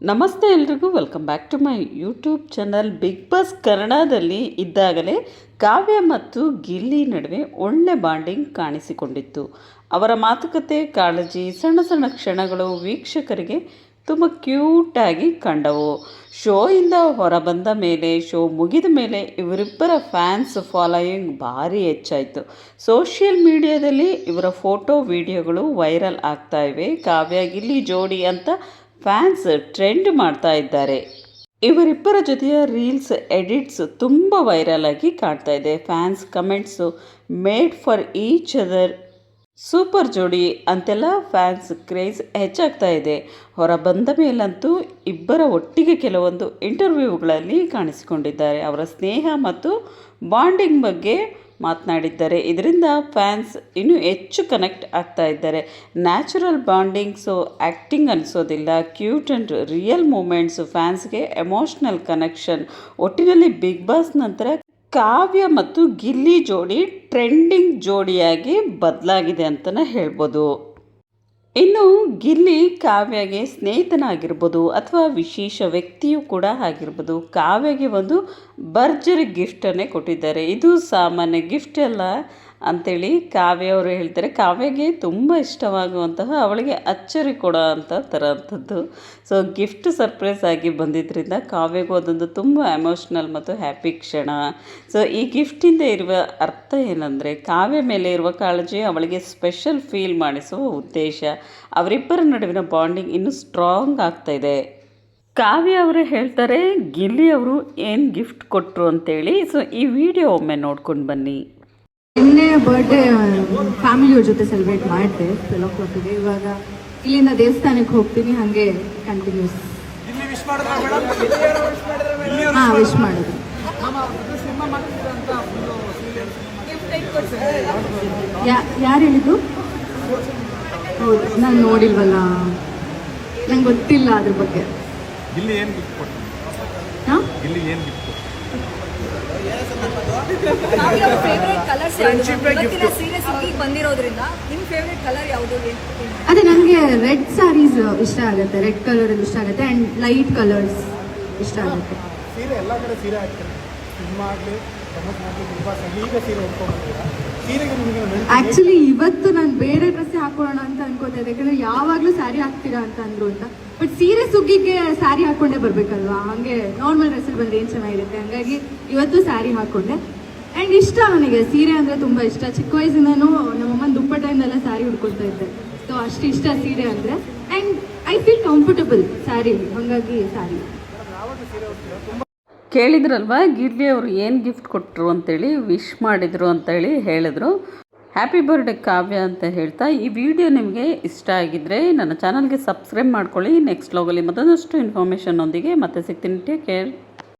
ನಮಸ್ತೆ ಎಲ್ರಿಗೂ, welcome back to my YouTube channel. Bigg Boss ಕನ್ನಡದಲ್ಲಿ ಇದ್ದಾಗಲೇ ಕಾವ್ಯ ಮತ್ತು ಗಿಲ್ಲಿ ನಡುವೆ ಒಳ್ಳೆ ಬಾಂಡಿಂಗ್ ಕಾಣಿಸಿಕೊಂಡಿತ್ತು. ಅವರ ಮಾತುಕತೆ, ಕಾಳಜಿ, ಸಣ್ಣ ಸಣ್ಣ ಕ್ಷಣಗಳು ವೀಕ್ಷಕರಿಗೆ ತುಂಬ ಕ್ಯೂಟಾಗಿ ಕಂಡವು. ಶೋಯಿಂದ ಹೊರಬಂದ ಮೇಲೆ, ಶೋ ಮುಗಿದ ಮೇಲೆ ಇವರಿಬ್ಬರ ಫ್ಯಾನ್ಸ್ ಫಾಲೋಯಿಂಗ್ ಭಾರಿ ಹೆಚ್ಚಾಯಿತು. ಸೋಷಿಯಲ್ ಮೀಡಿಯಾದಲ್ಲಿ ಇವರ ಫೋಟೋ ವಿಡಿಯೋಗಳು ವೈರಲ್ ಆಗ್ತಾ ಇವೆ. ಕಾವ್ಯ ಗಿಲ್ಲಿ ಜೋಡಿ ಅಂತ ಫ್ಯಾನ್ಸ್ ಟ್ರೆಂಡ್ ಮಾಡ್ತಾ ಇದ್ದಾರೆ. ಇವರಿಬ್ಬರ ಜೊತೆಯ ರೀಲ್ಸ್ ಎಡಿಟ್ಸ್ ತುಂಬ ವೈರಲ್ ಆಗಿ ಕಾಣ್ತಾ ಇದೆ. Fans comments made for each other, super ಜೋಡಿ ಅಂತೆಲ್ಲ ಫ್ಯಾನ್ಸ್ ಕ್ರೇಜ್ ಹೆಚ್ಚಾಗ್ತಾ ಇದೆ. ಹೊರ ಬಂದ ಮೇಲಂತೂ ಇಬ್ಬರ ಒಟ್ಟಿಗೆ ಕೆಲವೊಂದು ಇಂಟರ್ವ್ಯೂಗಳಲ್ಲಿ ಕಾಣಿಸಿಕೊಂಡಿದ್ದಾರೆ. ಅವರ ಸ್ನೇಹ ಮತ್ತು ಬಾಂಡಿಂಗ್ ಬಗ್ಗೆ ಮಾತನಾಡಿದ್ದಾರೆ. ಇದರಿಂದ ಫ್ಯಾನ್ಸ್ ಇನ್ನೂ ಹೆಚ್ಚು ಕನೆಕ್ಟ್ ಆಗ್ತಾ ಇದ್ದಾರೆ. ನ್ಯಾಚುರಲ್ ಬಾಂಡಿಂಗ್ಸು, ಆ್ಯಕ್ಟಿಂಗ್ ಅನಿಸೋದಿಲ್ಲ, ಕ್ಯೂಟ್ ಆ್ಯಂಡ್ ರಿಯಲ್ ಮೂಮೆಂಟ್ಸು, ಫ್ಯಾನ್ಸ್ಗೆ ಎಮೋಷ್ನಲ್ ಕನೆಕ್ಷನ್. ಒಟ್ಟಿನಲ್ಲಿ ಬಿಗ್ ಬಾಸ್ ನಂತರ ಕಾವ್ಯ ಮತ್ತು ಗಿಲ್ಲಿ ಜೋಡಿ ಟ್ರೆಂಡಿಂಗ್ ಜೋಡಿಯಾಗಿ ಬದಲಾಗಿದೆ ಅಂತಲೇ ಹೇಳ್ಬೋದು. ಇನ್ನು ಗಿಲ್ಲಿ ಕಾವ್ಯಗೆ ಸ್ನೇಹಿತನಾಗಿರ್ಬೋದು ಅಥವಾ ವಿಶೇಷ ವ್ಯಕ್ತಿಯೂ ಕೂಡ ಆಗಿರ್ಬೋದು. ಕಾವ್ಯಗೆ ಒಂದು ಭರ್ಜರಿ ಗಿಫ್ಟನ್ನೇ ಕೊಟ್ಟಿದ್ದಾರೆ. ಇದು ಸಾಮಾನ್ಯ ಗಿಫ್ಟ್ ಅಲ್ಲ ಅಂಥೇಳಿ ಕಾವ್ಯ ಅವರು ಹೇಳ್ತಾರೆ. ಕಾವ್ಯಗೆ ತುಂಬ ಇಷ್ಟವಾಗುವಂತಹ, ಅವಳಿಗೆ ಅಚ್ಚರಿ ಕೊಡೋ ಅಂಥ ಥರದ್ದು. ಸೊ ಗಿಫ್ಟ್ ಸರ್ಪ್ರೈಸ್ ಆಗಿ ಬಂದಿದ್ದರಿಂದ ಕಾವ್ಯಗೂ ಅದೊಂದು ತುಂಬ ಎಮೋಷ್ನಲ್ ಮತ್ತು ಹ್ಯಾಪಿ ಕ್ಷಣ. ಸೊ ಈ ಗಿಫ್ಟಿಂದ ಇರುವ ಅರ್ಥ ಏನಂದರೆ, ಕಾವ್ಯ ಮೇಲೆ ಇರುವ ಕಾಳಜಿ ಅವಳಿಗೆ ಸ್ಪೆಷಲ್ ಫೀಲ್ ಮಾಡಿಸುವ ಉದ್ದೇಶ. ಅವರಿಬ್ಬರ ನಡುವಿನ ಬಾಂಡಿಂಗ್ ಇನ್ನೂ ಸ್ಟ್ರಾಂಗ್ ಆಗ್ತಾಯಿದೆ. ಕಾವ್ಯ ಅವರು ಹೇಳ್ತಾರೆ ಗಿಲ್ಲಿ ಅವರು ಏನು ಗಿಫ್ಟ್ ಕೊಟ್ಟರು ಅಂತೇಳಿ. ಸೊ ಈ ವಿಡಿಯೋ ಒಮ್ಮೆ ನೋಡ್ಕೊಂಡು ಬನ್ನಿ. ನಿನ್ನೆ ಬರ್ಡೇ ಫ್ಯಾಮಿಲಿಯವ್ರ ಜೊತೆ ಸೆಲೆಬ್ರೇಟ್ ಮಾಡಿದೆ 12 ಇವಾಗ ಇಲ್ಲಿಂದ ದೇವಸ್ಥಾನಕ್ಕೆ ಹೋಗ್ತೀನಿ, ಹಾಗೆ ಕಂಟಿನ್ಯೂಸ್. ಹಾಂ, ವಿಶ್ ಮಾಡಿದ್ರು. ಯಾರು ಹೇಳಿದ್ರು? ಹೌದು, ನಾನು ನೋಡಿಲ್ವಲ್ಲ, ನಂಗೆ ಗೊತ್ತಿಲ್ಲ ಅದ್ರ ಬಗ್ಗೆ. ಹಾಂ, ಅದೇ ನನಗೆ ರೆಡ್ ಸ್ಯಾರೀಸ್ ಇಷ್ಟ ಆಗುತ್ತೆ, ರೆಡ್ ಕಲರ್ ಇಷ್ಟ ಆಗುತ್ತೆ ಆ್ಯಂಡ್ ಲೈಟ್ ಕಲರ್ಸ್ ಇಷ್ಟ ಆಗುತ್ತೆ. ಆಕ್ಚುಲಿ ಇವತ್ತು ನಾನು ಬೇರೆ ಡ್ರೆಸ್ ಹಾಕೊಳ್ಳೋಣ ಅಂತ ಅನ್ಕೋತಾ ಇದ್ದೆ, ಯಾಕಂದ್ರೆ ಯಾವಾಗಲೂ ಸ್ಯಾರಿ ಹಾಕ್ತೀರಾ ಅಂತ ಅಂದ್ರು ಅಂತ. ಬಟ್ ಸೀರೆ ಸುಗ್ಗಿಗೆ ಸ್ಯಾರಿ ಹಾಕೊಂಡೇ ಬರ್ಬೇಕಲ್ವಾ, ಹಾಗೆ ನಾರ್ಮಲ್ ಡ್ರೆಸ್ಸಲ್ಲಿ ಬಂದ್ರೆ ಏನು ಚೆನ್ನಾಗಿರುತ್ತೆ, ಹಂಗಾಗಿ ಇವತ್ತು ಸ್ಯಾರಿ ಹಾಕೊಂಡೆ. ಆ್ಯಂಡ್ ಇಷ್ಟ ನನಗೆ ಸೀರೆ ಅಂದರೆ ತುಂಬ ಇಷ್ಟ. ಚಿಕ್ಕ ವಯಸ್ಸಿಂದನೂ ನಮ್ಮಮ್ಮನ ದುಪ್ಪಟ್ಟೆಯಿಂದೆಲ್ಲ ಸ್ಯಾರಿ ಉಡ್ಕೊಳ್ತಾ ಇದ್ದೆ. ಸೊ ಅಷ್ಟು ಇಷ್ಟ ಸೀರೆ ಅಂದರೆ. And I feel comfortable sari, ಹಾಗಾಗಿ ಸ್ಯಾರಿ. ಕೇಳಿದ್ರಲ್ವಾ ಗಿಲ್ಲಿ ಅವರು ಏನು ಗಿಫ್ಟ್ ಕೊಟ್ಟರು ಅಂತೇಳಿ, ವಿಶ್ ಮಾಡಿದರು ಅಂತೇಳಿ ಹೇಳಿದ್ರು. ಹ್ಯಾಪಿ ಬರ್ಡೇ ಕಾವ್ಯ ಅಂತ ಹೇಳ್ತಾ, ಈ ವಿಡಿಯೋ ನಿಮಗೆ ಇಷ್ಟ ಆಗಿದ್ದರೆ ನನ್ನ ಚಾನಲ್ಗೆ ಸಬ್ಸ್ಕ್ರೈಬ್ ಮಾಡ್ಕೊಳ್ಳಿ. ನೆಕ್ಸ್ಟ್ ವ್ಲಾಗಲ್ಲಿ ಮತ್ತೊಂದಷ್ಟು ಇನ್ಫಾರ್ಮೇಷನ್ನೊಂದಿಗೆ ಮತ್ತೆ ಸಿಗ್ತೀನಿ. Take care.